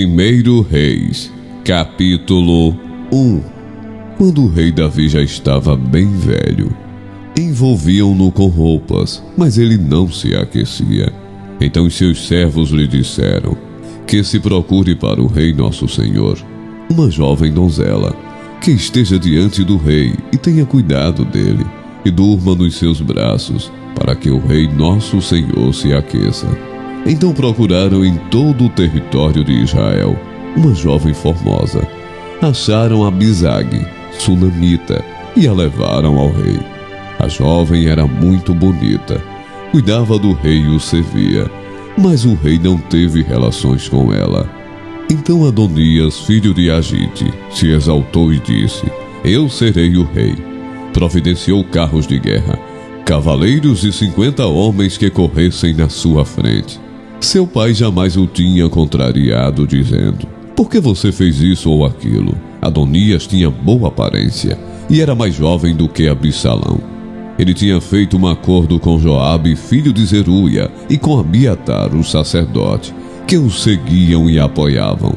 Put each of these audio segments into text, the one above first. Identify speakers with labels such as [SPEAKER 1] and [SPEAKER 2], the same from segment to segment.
[SPEAKER 1] 1 Reis, capítulo 1. Quando o rei Davi já estava bem velho, envolviam-no com roupas, mas ele não se aquecia. Então os seus servos lhe disseram que se procure para o rei nosso senhor uma jovem donzela, que esteja diante do rei e tenha cuidado dele, e durma nos seus braços, para que o rei nosso senhor se aqueça. Então procuraram em todo o território de Israel uma jovem formosa. Acharam Abisag, sunamita, e a levaram ao rei. A jovem era muito bonita, cuidava do rei e o servia, mas o rei não teve relações com ela. Então Adonias, filho de Agite, se exaltou e disse: Eu serei o rei. Providenciou carros de guerra, cavaleiros e 50 homens que corressem na sua frente. Seu pai jamais o tinha contrariado, dizendo: Por que você fez isso ou aquilo? Adonias tinha boa aparência e era mais jovem do que Absalão. Ele tinha feito um acordo com Joabe, filho de Zeruia, e com Abiatar, o sacerdote, que o seguiam e apoiavam.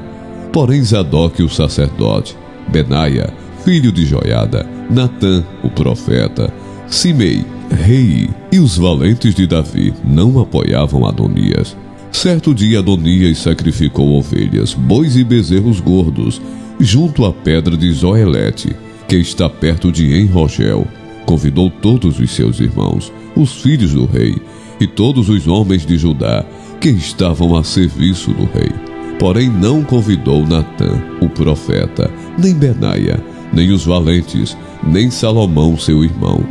[SPEAKER 1] Porém Zadok, o sacerdote, Benaia, filho de Joiada, Natã, o profeta, Simei, rei, e os valentes de Davi não apoiavam Adonias. Certo dia Adonias sacrificou ovelhas, bois e bezerros gordos, junto à pedra de Zoelete, que está perto de Enrogel. Convidou todos os seus irmãos, os filhos do rei, e todos os homens de Judá, que estavam a serviço do rei. Porém não convidou Natã, o profeta, nem Benaia, nem os valentes, nem Salomão, seu irmão.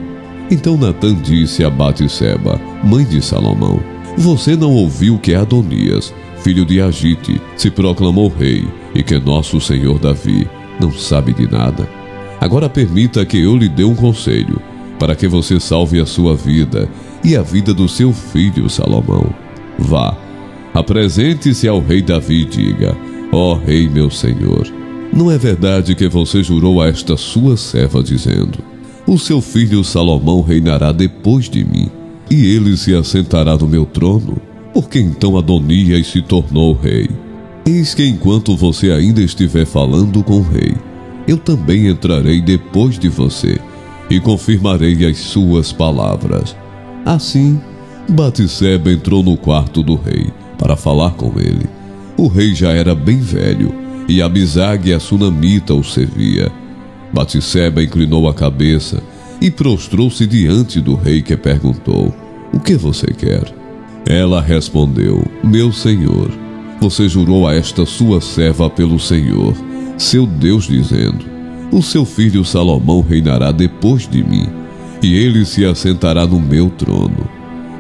[SPEAKER 1] Então Natã disse a Batseba, mãe de Salomão: Você não ouviu que Adonias, filho de Agite, se proclamou rei, e que nosso senhor Davi não sabe de nada? Agora permita que eu lhe dê um conselho, para que você salve a sua vida e a vida do seu filho Salomão. Vá, apresente-se ao rei Davi e diga: Ó rei meu senhor, não é verdade que você jurou a esta sua serva dizendo: O seu filho Salomão reinará depois de mim, e ele se assentará no meu trono? Porque então Adonias se tornou rei. Eis que enquanto você ainda estiver falando com o rei, eu também entrarei depois de você e confirmarei as suas palavras. Assim, Batseba entrou no quarto do rei para falar com ele. O rei já era bem velho e Abisag, a sunamita, o servia. Batseba inclinou a cabeça e prostrou-se diante do rei, que perguntou: O que você quer? Ela respondeu: Meu senhor, você jurou a esta sua serva pelo Senhor, seu Deus, dizendo: O seu filho Salomão reinará depois de mim, e ele se assentará no meu trono.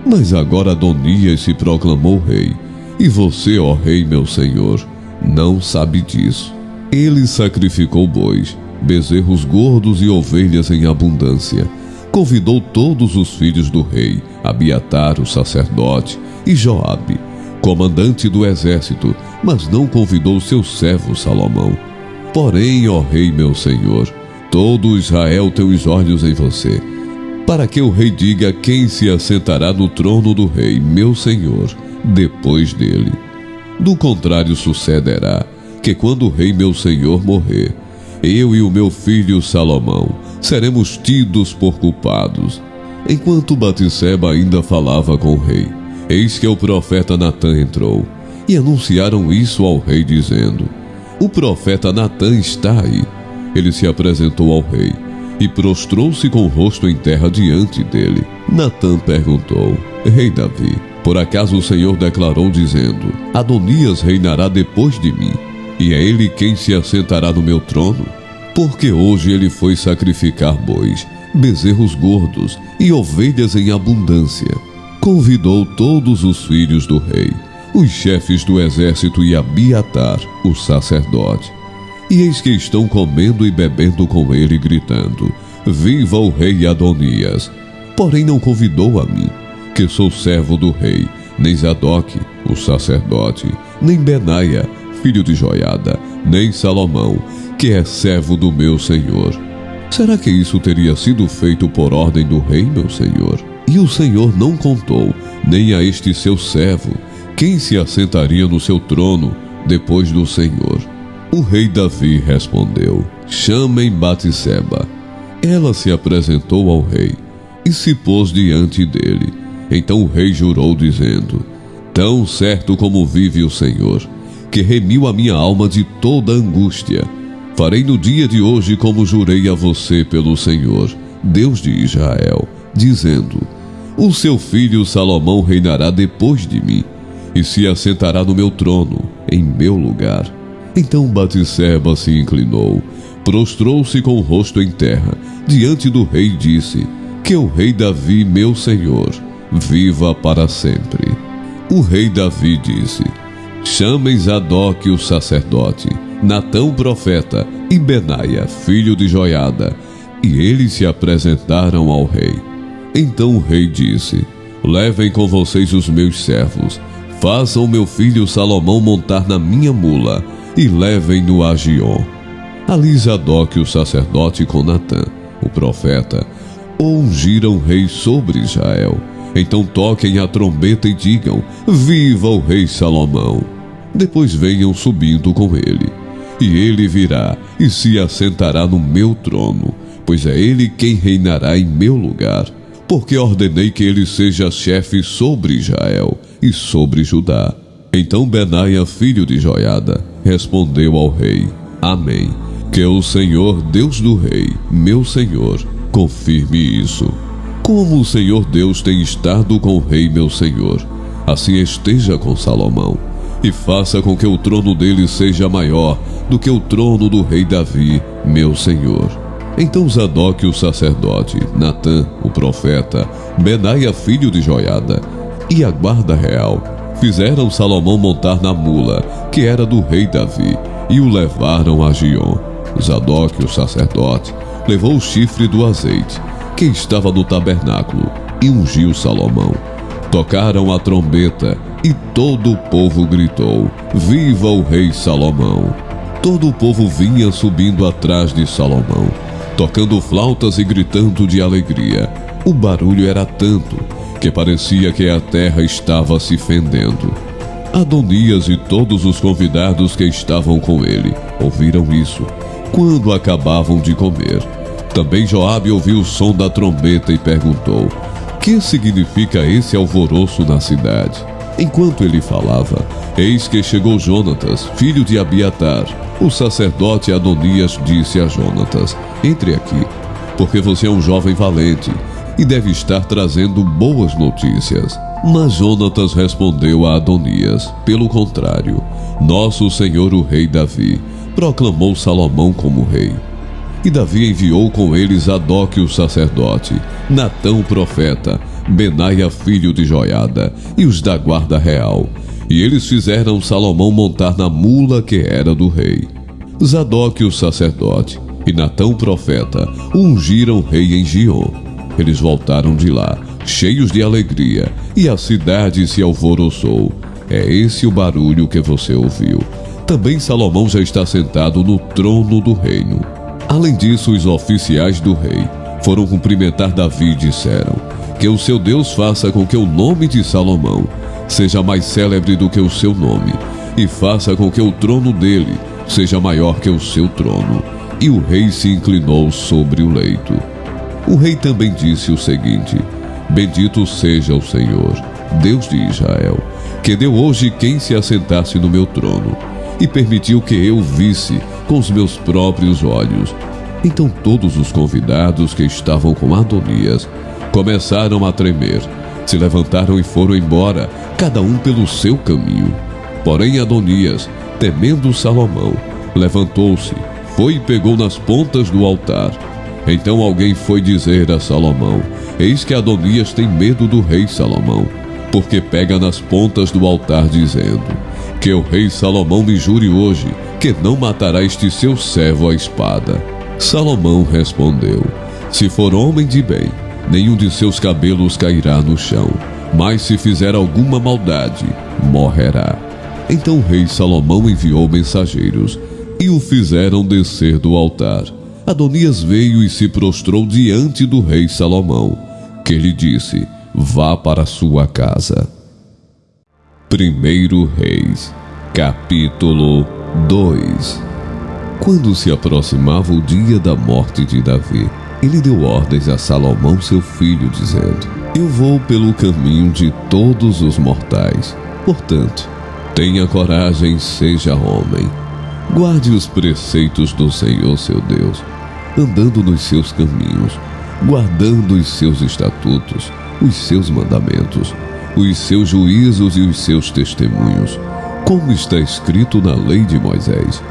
[SPEAKER 1] Mas agora Adonias se proclamou rei, e você, ó rei meu senhor, não sabe disso. Ele sacrificou bois, bezerros gordos e ovelhas em abundância. Convidou todos os filhos do rei, Abiatar, o sacerdote, e Joabe, comandante do exército, mas não convidou seu servo Salomão. Porém, ó rei meu senhor, todo Israel tem os olhos em você, para que o rei diga quem se assentará no trono do rei, meu senhor, depois dele. Do contrário sucederá que quando o rei meu senhor morrer, eu e o meu filho Salomão seremos tidos por culpados. Enquanto Batseba ainda falava com o rei, eis que o profeta Natã entrou, e anunciaram isso ao rei, dizendo: O profeta Natã está aí. Ele se apresentou ao rei e prostrou-se com o rosto em terra diante dele. Natã perguntou: Rei Davi, por acaso o Senhor declarou dizendo: Adonias reinará depois de mim, e é ele quem se assentará no meu trono? Porque hoje ele foi sacrificar bois, bezerros gordos e ovelhas em abundância. Convidou todos os filhos do rei, os chefes do exército e Abiatar, o sacerdote. E eis que estão comendo e bebendo com ele, gritando: Viva o rei Adonias! Porém não convidou a mim, que sou servo do rei, nem Zadok, o sacerdote, nem Benaia, filho de Joiada, nem Salomão, que é servo do meu senhor. Será que isso teria sido feito por ordem do rei, meu senhor? E o Senhor não contou, nem a este seu servo, quem se assentaria no seu trono, depois do Senhor? O rei Davi respondeu: chamem Batseba. Ela se apresentou ao rei e se pôs diante dele. Então o rei jurou, dizendo: tão certo como vive o Senhor, que remiu a minha alma de toda angústia, farei no dia de hoje como jurei a você pelo Senhor, Deus de Israel, dizendo: o seu filho Salomão reinará depois de mim, e se assentará no meu trono, em meu lugar. Então Batseba se inclinou, prostrou-se com o rosto em terra, diante do rei e disse: que o rei Davi, meu senhor, viva para sempre. O rei Davi disse: chamem Zadok o sacerdote, Natã o profeta e Benaia, filho de Joiada. E eles se apresentaram ao rei. Então o rei disse: levem com vocês os meus servos, façam meu filho Salomão montar na minha mula e levem-no a Giom. Ali Zadok o sacerdote com Natã, o profeta, ungiram o rei sobre Israel. Então toquem a trombeta e digam: viva o rei Salomão! Depois venham subindo com ele, e ele virá e se assentará no meu trono, pois é ele quem reinará em meu lugar, porque ordenei que ele seja chefe sobre Israel e sobre Judá. Então Benaia, filho de Joiada, respondeu ao rei: amém. Que o Senhor, Deus do rei, meu senhor, confirme isso. Como o Senhor Deus tem estado com o rei meu senhor, assim esteja com Salomão, e faça com que o trono dele seja maior do que o trono do rei Davi, meu senhor. Então Zadok o sacerdote, Natã o profeta, Benaia filho de Joiada e a guarda real fizeram Salomão montar na mula, que era do rei Davi, e o levaram a Giom. Zadok o sacerdote levou o chifre do azeite, que estava no tabernáculo, e ungiu Salomão. Tocaram a trombeta, e todo o povo gritou: viva o rei Salomão! Todo o povo vinha subindo atrás de Salomão, tocando flautas e gritando de alegria. O barulho era tanto que parecia que a terra estava se fendendo. Adonias e todos os convidados que estavam com ele ouviram isso quando acabavam de comer. Também Joabe ouviu o som da trombeta e perguntou: que significa esse alvoroço na cidade? Enquanto ele falava, eis que chegou Jonatas, filho de Abiatar. O sacerdote Adonias disse a Jonatas: entre aqui, porque você é um jovem valente e deve estar trazendo boas notícias. Mas Jonatas respondeu a Adonias: pelo contrário, nosso senhor o rei Davi proclamou Salomão como rei. E Davi enviou com ele Zadok o sacerdote, Natã o profeta, Benaia filho de Joiada e os da guarda real. E eles fizeram Salomão montar na mula que era do rei. Zadok o sacerdote e Natã o profeta ungiram o rei em Giom. Eles voltaram de lá, cheios de alegria, e a cidade se alvoroçou. É esse o barulho que você ouviu. Também Salomão já está sentado no trono do reino. Além disso, os oficiais do rei foram cumprimentar Davi e disseram: que o seu Deus faça com que o nome de Salomão seja mais célebre do que o seu nome, e faça com que o trono dele seja maior que o seu trono. E o rei se inclinou sobre o leito. O rei também disse o seguinte: bendito seja o Senhor, Deus de Israel, que deu hoje quem se assentasse no meu trono, e permitiu que eu visse com os meus próprios olhos. Então todos os convidados que estavam com Adonias começaram a tremer, se levantaram e foram embora, cada um pelo seu caminho. Porém Adonias, temendo Salomão, levantou-se, foi e pegou nas pontas do altar. Então alguém foi dizer a Salomão: eis que Adonias tem medo do rei Salomão, porque pega nas pontas do altar, dizendo: que o rei Salomão me jure hoje que não matará este seu servo à espada. Salomão respondeu: se for homem de bem, nenhum de seus cabelos cairá no chão, mas se fizer alguma maldade, morrerá. Então o rei Salomão enviou mensageiros e o fizeram descer do altar. Adonias veio e se prostrou diante do rei Salomão, que lhe disse: vá para sua casa. 1 Reis, Capítulo 2. Quando se aproximava o dia da morte de Davi, ele deu ordens a Salomão seu filho, dizendo: Eu vou pelo caminho de todos os mortais. Portanto, tenha coragem, seja homem. Guarde os preceitos do Senhor seu Deus, andando nos seus caminhos, guardando os seus estatutos, os seus mandamentos, os seus juízos e os seus testemunhos, como está escrito na lei de Moisés.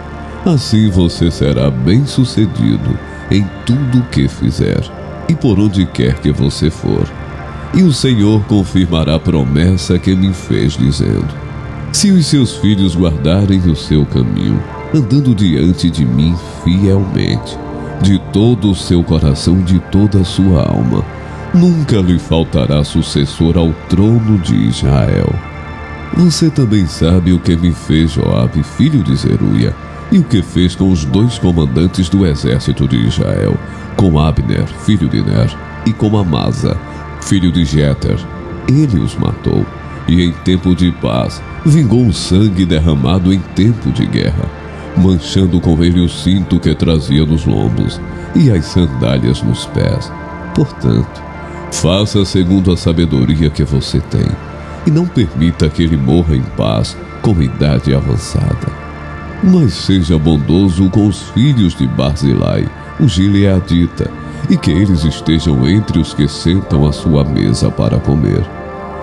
[SPEAKER 1] Assim você será bem-sucedido em tudo o que fizer e por onde quer que você for. E o Senhor confirmará a promessa que me fez, dizendo: Se os seus filhos guardarem o seu caminho, andando diante de mim fielmente, de todo o seu coração e de toda a sua alma, nunca lhe faltará sucessor ao trono de Israel. Você também sabe o que me fez Joabe, filho de Zeruia, e o que fez com os 2 comandantes do exército de Israel, com Abner, filho de Ner, e com Amasa, filho de Jeter. Ele os matou, e em tempo de paz vingou o sangue derramado em tempo de guerra, manchando com ele o cinto que trazia nos lombos e as sandálias nos pés. Portanto, faça segundo a sabedoria que você tem, e não permita que ele morra em paz com idade avançada. Mas seja bondoso com os filhos de Barzilai, o gileadita, e que eles estejam entre os que sentam à sua mesa para comer,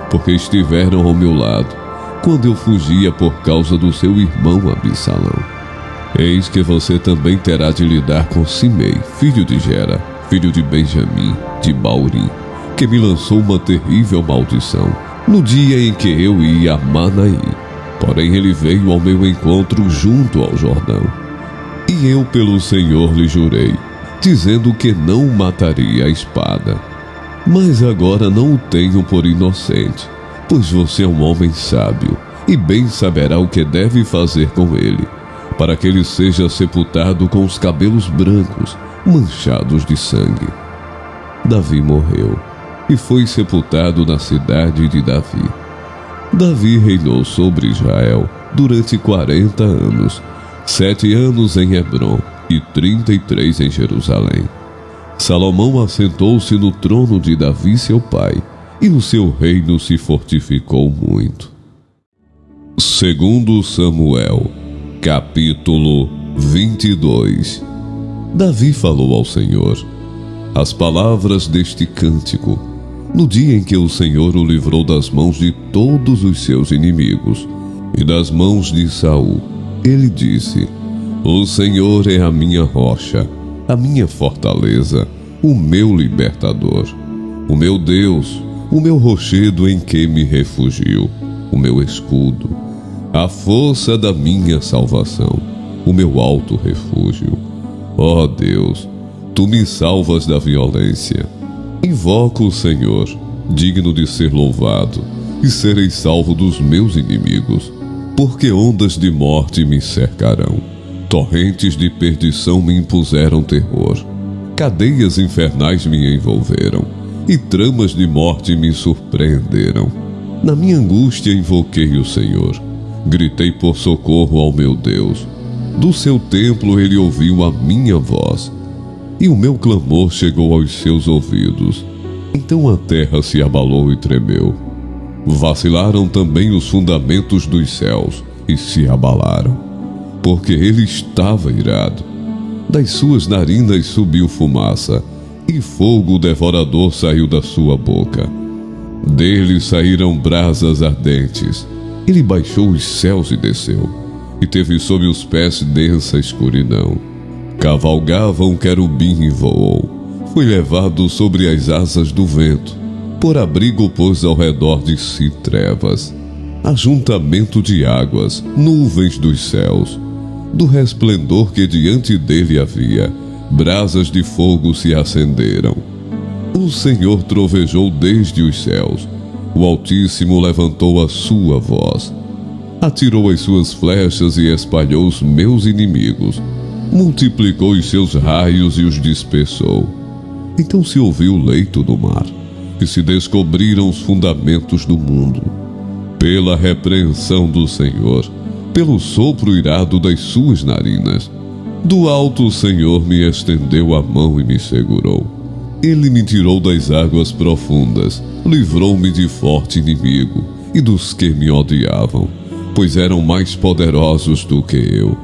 [SPEAKER 1] porque estiveram ao meu lado quando eu fugia por causa do seu irmão Absalão. Eis que você também terá de lidar com Simei, filho de Gera, filho de Benjamim, de Baurim, que me lançou uma terrível maldição no dia em que eu ia a Manaim. Porém ele veio ao meu encontro junto ao Jordão, e eu pelo Senhor lhe jurei, dizendo que não o mataria à espada. Mas agora não o tenho por inocente, pois você é um homem sábio, e bem saberá o que deve fazer com ele, para que ele seja sepultado com os cabelos brancos, manchados de sangue. Davi morreu, e foi sepultado na cidade de Davi. Davi reinou sobre Israel durante 40 anos, 7 anos em Hebrom e 33 em Jerusalém. Salomão assentou-se no trono de Davi seu pai, e o seu reino se fortificou muito. Segundo Samuel, capítulo 22. Davi falou ao Senhor as palavras deste cântico no dia em que o Senhor o livrou das mãos de todos os seus inimigos e das mãos de Saul. Ele disse: O Senhor é a minha rocha, a minha fortaleza, o meu libertador, o meu Deus, o meu rochedo em que me refugio, o meu escudo, a força da minha salvação, o meu alto refúgio. Ó Deus, tu me salvas da violência. Invoco o Senhor, digno de ser louvado, e serei salvo dos meus inimigos, porque ondas de morte me cercarão, torrentes de perdição me impuseram terror, cadeias infernais me envolveram, e tramas de morte me surpreenderam. Na minha angústia invoquei o Senhor, gritei por socorro ao meu Deus. Do seu templo ele ouviu a minha voz, e o meu clamor chegou aos seus ouvidos. Então a terra se abalou e tremeu. Vacilaram também os fundamentos dos céus e se abalaram, porque ele estava irado. Das suas narinas subiu fumaça, e fogo devorador saiu da sua boca. Dele saíram brasas ardentes. Ele baixou os céus e desceu, e teve sob os pés densa escuridão. Cavalgava um querubim e voou. Foi levado sobre as asas do vento. Por abrigo pôs ao redor de si trevas, ajuntamento de águas, nuvens dos céus. Do resplendor que diante dele havia, brasas de fogo se acenderam. O Senhor trovejou desde os céus. O Altíssimo levantou a sua voz. Atirou as suas flechas e espalhou os meus inimigos. Multiplicou os seus raios e os dispersou. Então se ouviu o leito do mar, e se descobriram os fundamentos do mundo. Pela repreensão do Senhor, pelo sopro irado das suas narinas. Do alto o Senhor me estendeu a mão e me segurou. Ele me tirou das águas profundas, livrou-me de forte inimigo e dos que me odiavam, pois eram mais poderosos do que eu.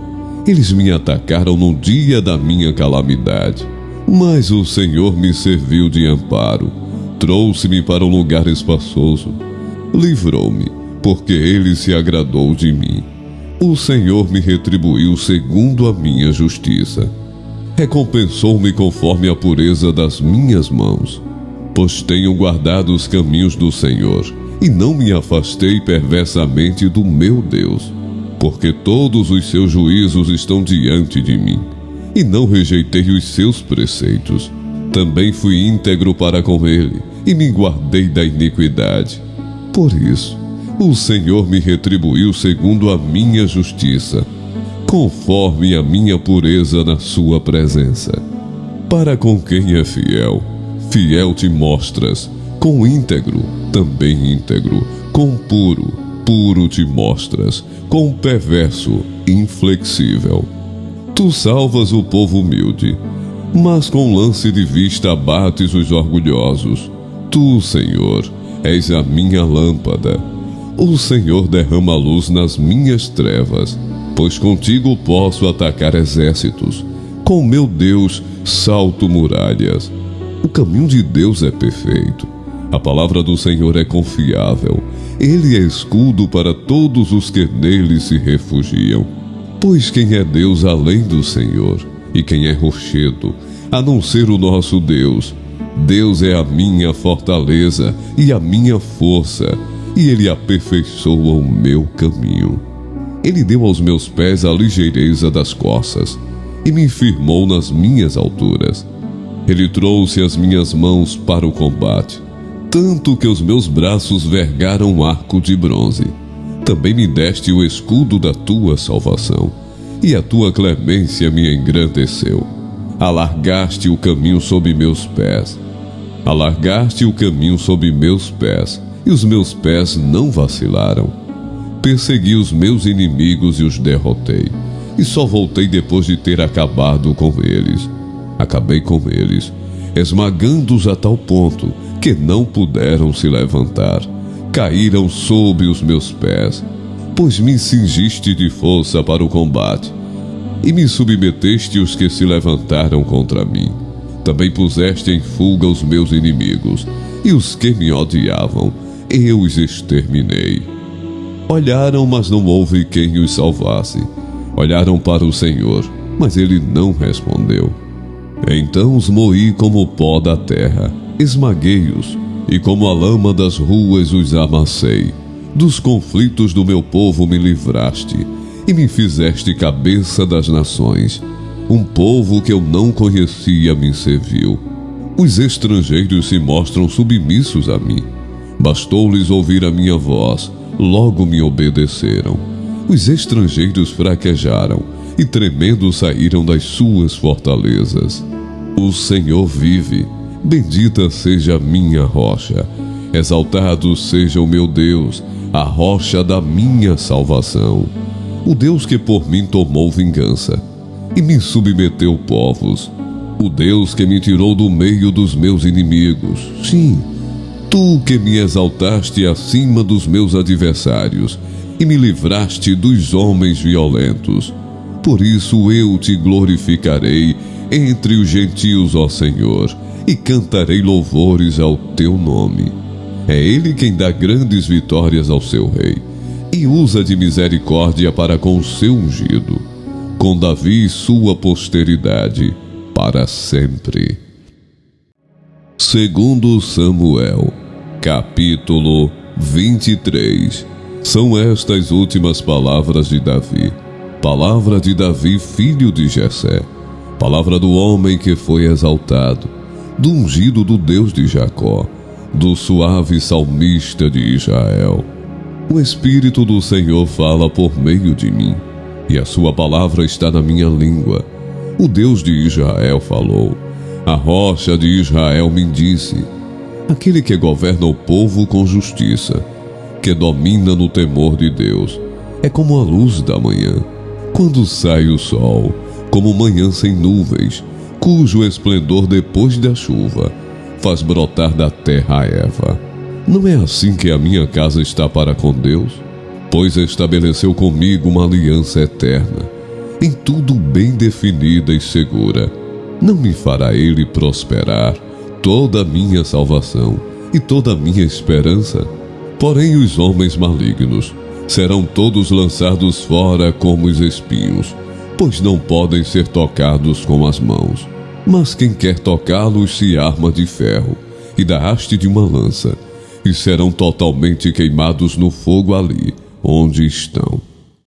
[SPEAKER 1] Eles me atacaram no dia da minha calamidade, mas o Senhor me serviu de amparo, trouxe-me para um lugar espaçoso, livrou-me, porque Ele se agradou de mim. O Senhor me retribuiu segundo a minha justiça. Recompensou-me conforme a pureza das minhas mãos, pois tenho guardado os caminhos do Senhor e não me afastei perversamente do meu Deus, porque todos os seus juízos estão diante de mim, e não rejeitei os seus preceitos. Também fui íntegro para com ele e me guardei da iniquidade. Por isso, o Senhor me retribuiu segundo a minha justiça, conforme a minha pureza na sua presença. Para com quem é fiel, fiel te mostras, com íntegro, também íntegro, com puro, puro te mostras, com perverso, inflexível. Tu salvas o povo humilde, mas com lance de vista abates os orgulhosos. Tu, Senhor, és a minha lâmpada. O Senhor derrama luz nas minhas trevas, pois contigo posso atacar exércitos. Com meu Deus salto muralhas. O caminho de Deus é perfeito. A palavra do Senhor é confiável. Ele é escudo para todos os que nele se refugiam. Pois quem é Deus além do Senhor? E quem é rochedo, a não ser o nosso Deus? Deus é a minha fortaleza e a minha força, e Ele aperfeiçoa o meu caminho. Ele deu aos meus pés a ligeireza das corças e me firmou nas minhas alturas. Ele trouxe as minhas mãos para o combate, tanto que os meus braços vergaram um arco de bronze. Também me deste o escudo da tua salvação, e a tua clemência me engrandeceu. Alargaste o caminho sob meus pés. Alargaste o caminho sob meus pés, e os meus pés não vacilaram. Persegui os meus inimigos e os derrotei, e só voltei depois de ter acabado com eles. Acabei com eles, esmagando-os a tal ponto que não puderam se levantar. Caíram sob os meus pés, pois me cingiste de força para o combate, e me submeteste os que se levantaram contra mim. Também puseste em fuga os meus inimigos, e os que me odiavam, eu os exterminei. Olharam, mas não houve quem os salvasse. Olharam para o Senhor, mas ele não respondeu. Então os moí como o pó da terra, esmaguei-os, e como a lama das ruas os amassei. Dos conflitos do meu povo me livraste, e me fizeste cabeça das nações. Um povo que eu não conhecia me serviu. Os estrangeiros se mostram submissos a mim. Bastou-lhes ouvir a minha voz, logo me obedeceram. Os estrangeiros fraquejaram, e tremendo saíram das suas fortalezas. O Senhor vive, bendita seja a minha rocha. Exaltado seja o meu Deus, a rocha da minha salvação. O Deus que por mim tomou vingança e me submeteu povos. O Deus que me tirou do meio dos meus inimigos. Sim, tu que me exaltaste acima dos meus adversários e me livraste dos homens violentos. Por isso eu te glorificarei entre os gentios, ó Senhor, e cantarei louvores ao teu nome. É Ele quem dá grandes vitórias ao seu rei, e usa de misericórdia para com o seu ungido, com Davi e sua posteridade, para sempre. Segundo Samuel, capítulo 23. São estas últimas palavras de Davi. Palavra de Davi, filho de Jessé. Palavra do homem que foi exaltado, do ungido do Deus de Jacó, do suave salmista de Israel. O Espírito do Senhor fala por meio de mim, e a sua palavra está na minha língua. O Deus de Israel falou. A rocha de Israel me disse. Aquele que governa o povo com justiça, que domina no temor de Deus, é como a luz da manhã, quando sai o sol, como manhã sem nuvens, cujo esplendor depois da chuva faz brotar da terra a erva. Não é assim que a minha casa está para com Deus? Pois estabeleceu comigo uma aliança eterna, em tudo bem definida e segura. Não me fará Ele prosperar toda a minha salvação e toda a minha esperança? Porém os homens malignos serão todos lançados fora como os espinhos, pois não podem ser tocados com as mãos. Mas quem quer tocá-los se arma de ferro e da haste de uma lança, e serão totalmente queimados no fogo ali onde estão.